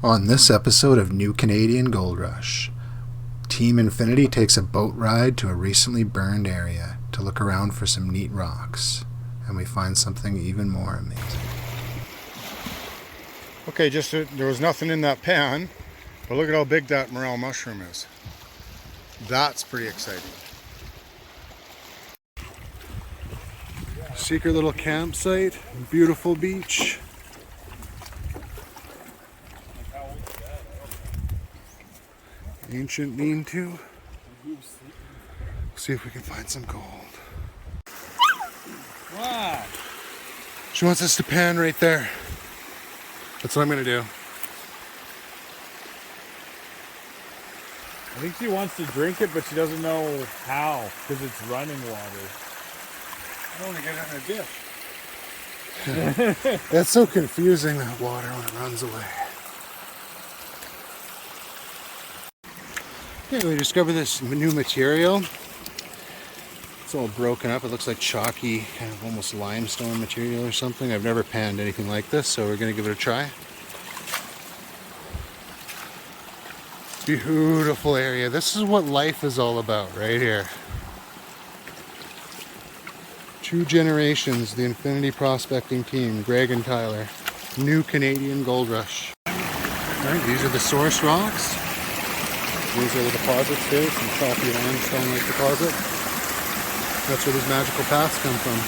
On this episode of New Canadian Gold Rush, Team Infinity takes a boat ride to a recently burned area to look around for some neat rocks, and we find something even more amazing. Okay, there was nothing in that pan, but look at how big that morel mushroom is. That's pretty exciting. Secret little campsite, beautiful beach. Ancient lean-to. See if we can find some gold. Wow. She wants us to pan right there. That's what I'm gonna do. I think she wants to drink it, but she doesn't know how, because it's running water. I want to get it in a dish. That's so confusing, that water, when it runs away. Okay, we discovered this new material. It's all broken up. It looks like chalky, kind of almost limestone material or something. I've never panned anything like this, so we're going to give it a try. Beautiful area. This is what life is all about right here. 2 generations, the Infinity Prospecting team, Greg and Tyler. New Canadian Gold Rush. Alright, these are the source rocks. These are the deposits here, some chalky limestone-like deposit. That's where these magical paths come from.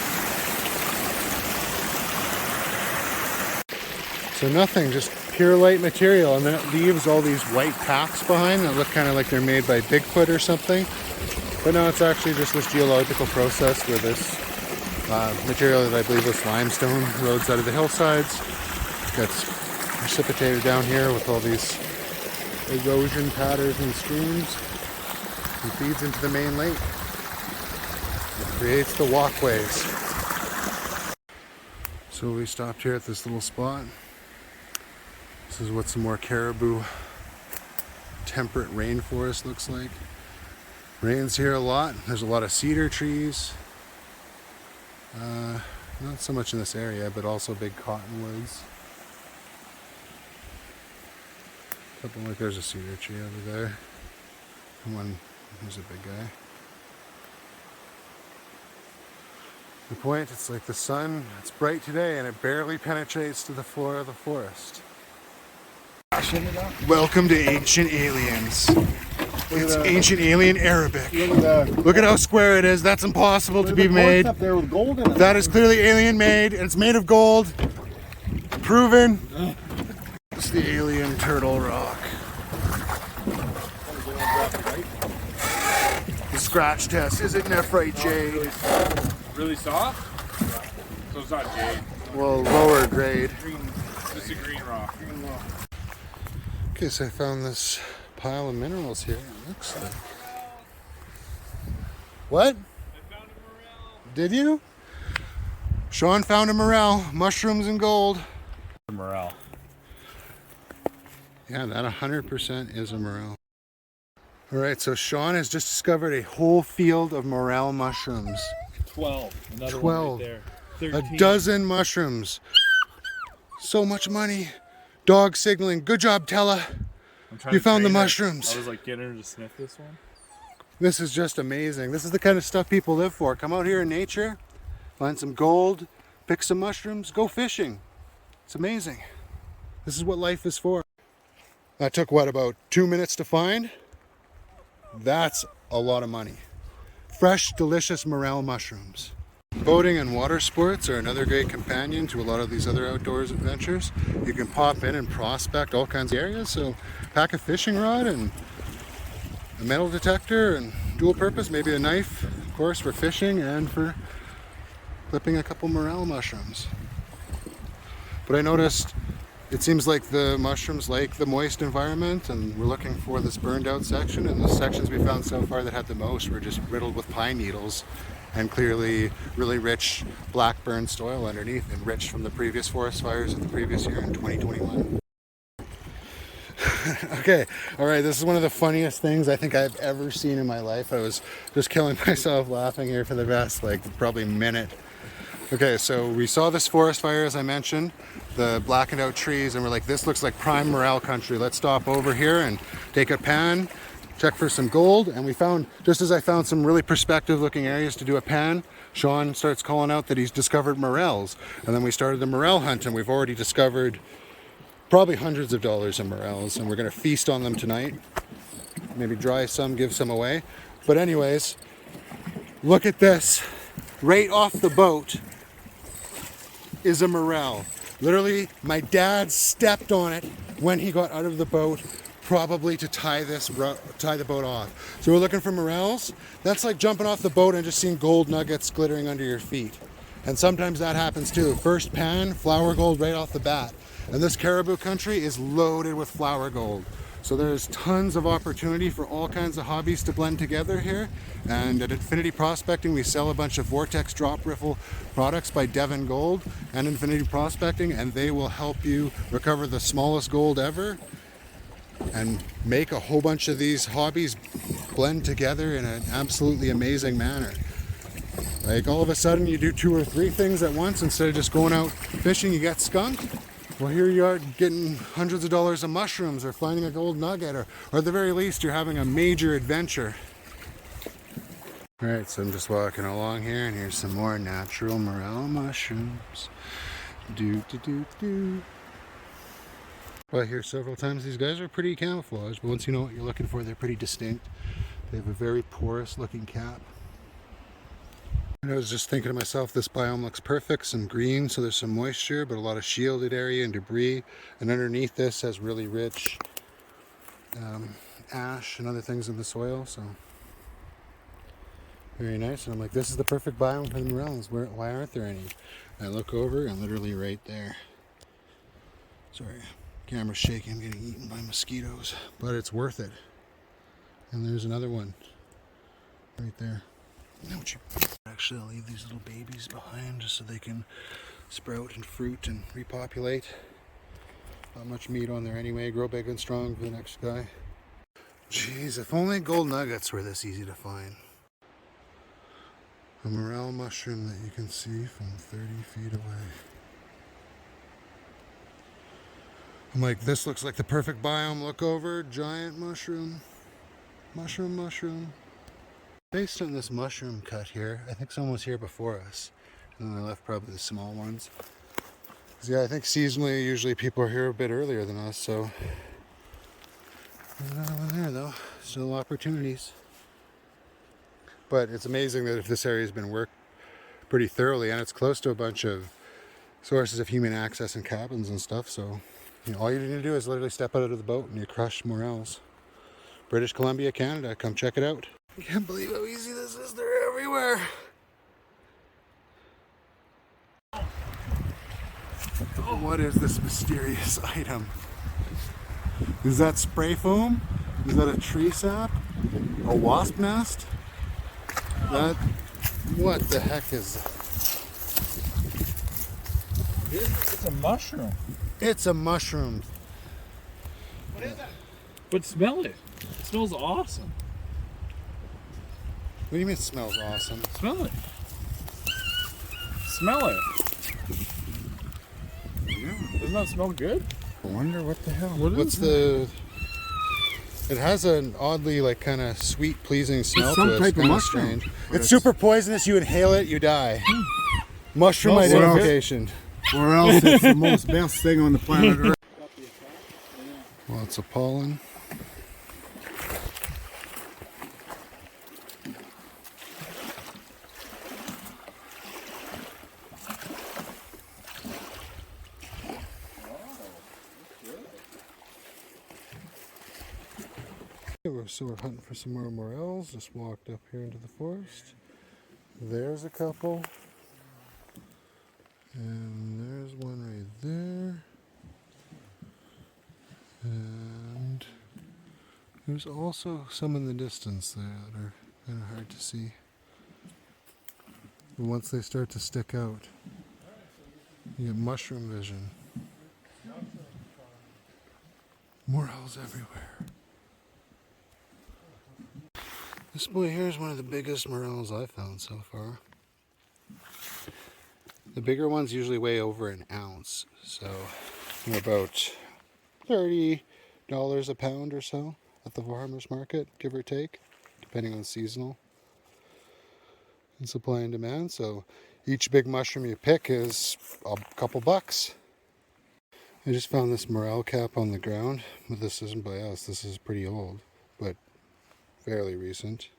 So nothing, just pure light material, and then it leaves all these white paths behind that look kind of like they're made by Bigfoot or something. But no, it's actually just this geological process where this material that I believe was limestone roads out of the hillsides gets precipitated down here with all these erosion patterns and streams and feeds into the main lake. It creates the walkways. So we stopped here at this little spot. This is what some more Cariboo temperate rainforest looks like. Rains here a lot. There's a lot of cedar trees. Not so much in this area, but also big cottonwoods. Couple, like there's a cedar tree over there. And one, there's a big guy. The point, it's like the sun, it's bright today and it barely penetrates to the floor of the forest. Welcome to Ancient Aliens. It's Ancient Alien Arabic. Look at how square it is. That's impossible to be made. Up there with gold in it. That is clearly alien made, and it's made of gold. Proven. It's the alien turtle rock. The scratch test. Is it nephrite jade? Really soft? So it's not jade. Well, lower grade. Green, just a green rock. Okay, so I found this pile of minerals here. It looks like. What? I found a morel. Did you? Shawn found a morel. Mushrooms and gold. A morel. Yeah, that 100% is a morel. Alright, so Shawn has just discovered a whole field of morel mushrooms. 12. Another 12. one right there. 13. A dozen mushrooms. So much money. Dog signaling. Good job, Tella. You found the mushrooms. I was like getting her to sniff this one. This is just amazing. This is the kind of stuff people live for. Come out here in nature, find some gold, pick some mushrooms, go fishing. It's amazing. This is what life is for. That took, what, about 2 minutes to find? That's a lot of money. Fresh, delicious morel mushrooms. Boating and water sports are another great companion to a lot of these other outdoors adventures. You can pop in and prospect all kinds of areas, so pack a fishing rod and a metal detector and dual purpose, maybe a knife, of course, for fishing and for clipping a couple morel mushrooms. But I noticed it seems like the mushrooms like the moist environment, and we're looking for this burned out section, and the sections we found so far that had the most were just riddled with pine needles and clearly really rich black burned soil underneath, enriched from the previous forest fires of the previous year in 2021. Okay, alright, this is one of the funniest things I think I've ever seen in my life. I was just killing myself laughing here for the past, like, probably minute. Okay, so we saw this forest fire, as I mentioned, the blackened out trees, and we're like, this looks like prime morel country. Let's stop over here and take a pan, check for some gold. And we found, just as I found some really prospective looking areas to do a pan, Shawn starts calling out that he's discovered morels. And then we started the morel hunt, and we've already discovered probably hundreds of dollars in morels, and we're gonna feast on them tonight. Maybe dry some, give some away. But anyways, look at this. Right off the boat is a morel. Literally, my dad stepped on it when he got out of the boat, probably to tie the boat off. So we're looking for morels. That's like jumping off the boat and just seeing gold nuggets glittering under your feet. And sometimes that happens too. First pan, flower gold right off the bat. And this Cariboo country is loaded with flower gold. So there's tons of opportunity for all kinds of hobbies to blend together here. And at Infinity Prospecting, we sell a bunch of Vortex drop riffle products by Devon Gold and Infinity Prospecting, and they will help you recover the smallest gold ever and make a whole bunch of these hobbies blend together in an absolutely amazing manner. Like all of a sudden you do 2 or 3 things at once instead of just going out fishing, you get skunked. Well, here you are getting hundreds of dollars of mushrooms or finding a gold nugget, or at the very least you're having a major adventure. Alright, so I'm just walking along here, and here's some more natural morel mushrooms. Well, I hear several times these guys are pretty camouflaged, but once you know what you're looking for, they're pretty distinct. They have a very porous looking cap. And I was just thinking to myself, this biome looks perfect, some green, so there's some moisture, but a lot of shielded area and debris. And underneath this has really rich ash and other things in the soil, so very nice. And I'm like, this is the perfect biome for the morels. Why aren't there any? And I look over, and literally right there. Sorry, camera's shaking, I'm getting eaten by mosquitoes, but it's worth it. And there's another one right there. Actually, I'll leave these little babies behind just so they can sprout and fruit and repopulate. Not much meat on there anyway. Grow big and strong for the next guy. Jeez, if only gold nuggets were this easy to find. A morel mushroom that you can see from 30 feet away. I'm like, this looks like the perfect biome. Look over, giant mushroom. Mushroom. Based on this mushroom cut here, I think someone was here before us. And then I left probably the small ones. Yeah, I think seasonally, usually people are here a bit earlier than us, so. There's another one there though. Still opportunities. But it's amazing that if this area has been worked pretty thoroughly, and it's close to a bunch of sources of human access and cabins and stuff, so all you need to do is literally step out of the boat and you crush morels. British Columbia, Canada, come check it out. I can't believe how easy this is. They're everywhere. What is this mysterious item? Is that spray foam? Is that a tree sap? A wasp nest? What the heck is that? It's a mushroom. It's a mushroom. What is that? But smell it. It smells awesome. What do you mean it smells awesome? Smell it. Smell it. Yeah. Doesn't that smell good? I wonder what the hell. What's the... It has an oddly kind of sweet, pleasing smell some to it. type It's of kind of mushroom. strange. It's super poisonous. You inhale it, you die. Mushroom Smells so identification. Or else it's the most best thing on the planet Earth. Lots of pollen. So we're hunting for some more morels. Just walked up here into the forest. There's a couple. And there's one right there. And there's also some in the distance there that are kind of hard to see. But once they start to stick out, you get mushroom vision. Morels everywhere. This boy here is one of the biggest morels I've found so far. The bigger ones usually weigh over an ounce, so they're about $30 a pound or so at the farmer's market, give or take, depending on seasonal and supply and demand. So each big mushroom you pick is a couple bucks. I just found this morel cap on the ground, but this isn't by us. This is pretty old, but fairly recent.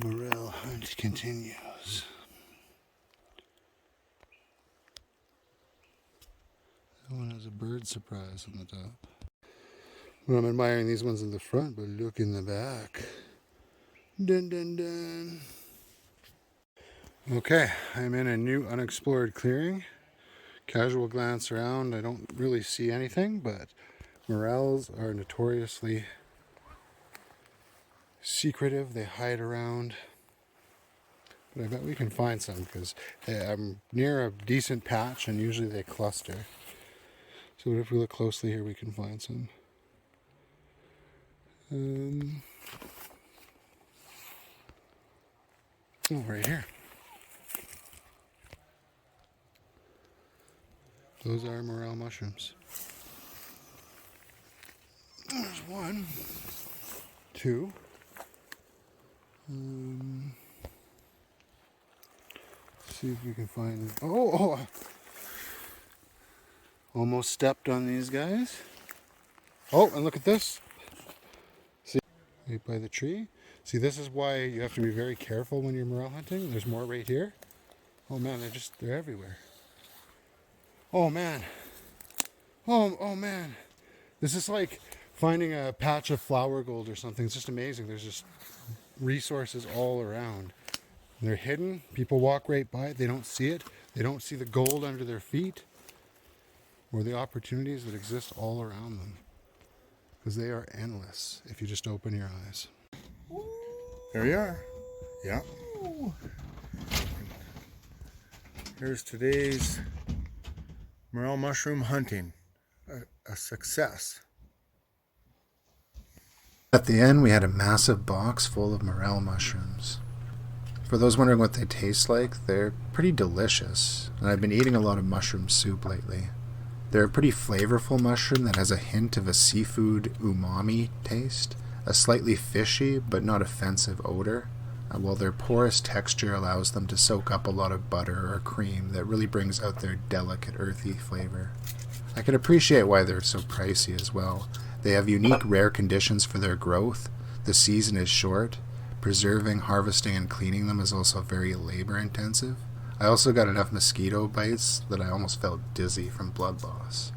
Morel hunt continues. That one has a bird surprise on the top. Well, I'm admiring these ones in the front, but look in the back. Dun dun dun. Okay, I'm in a new unexplored clearing. Casual glance around, I don't really see anything, but morels are notoriously secretive. They hide around. But I bet we can find some because I'm near a decent patch and usually they cluster. So if we look closely here, we can find some. Oh, right here. Those are morel mushrooms. There's one, two. See if we can find. Oh! Almost stepped on these guys. Oh, and look at this. See, right by the tree. See, this is why you have to be very careful when you're morel hunting. There's more right here. Oh man, they're everywhere. Oh man. Oh man. This is like finding a patch of flower gold or something. It's just amazing. There's just resources all around. They're hidden. People walk right by it. They don't see it. They don't see the gold under their feet or the opportunities that exist all around them. Because they are endless if you just open your eyes. There we are. Yeah. Here's today's morel mushroom hunting. A success. At the end, we had a massive box full of morel mushrooms. For those wondering what they taste like, they're pretty delicious, and I've been eating a lot of mushroom soup lately. They're a pretty flavorful mushroom that has a hint of a seafood umami taste, a slightly fishy but not offensive odor, while their porous texture allows them to soak up a lot of butter or cream that really brings out their delicate earthy flavor. I can appreciate why they're so pricey as well. They have unique rare conditions for their growth, the season is short, preserving, harvesting, and cleaning them is also very labor intensive. I also got enough mosquito bites that I almost felt dizzy from blood loss.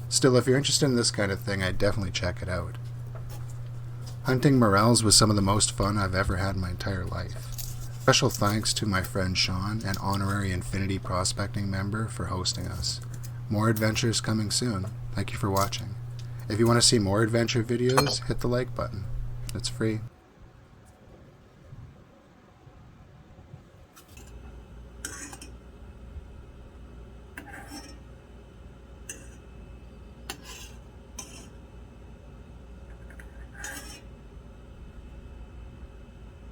Still, if you're interested in this kind of thing, I'd definitely check it out. Hunting morels was some of the most fun I've ever had in my entire life. Special thanks to my friend Shawn, an honorary Infinity Prospecting member, for hosting us. More adventures coming soon. Thank you for watching. If you want to see more adventure videos, hit the like button. It's free.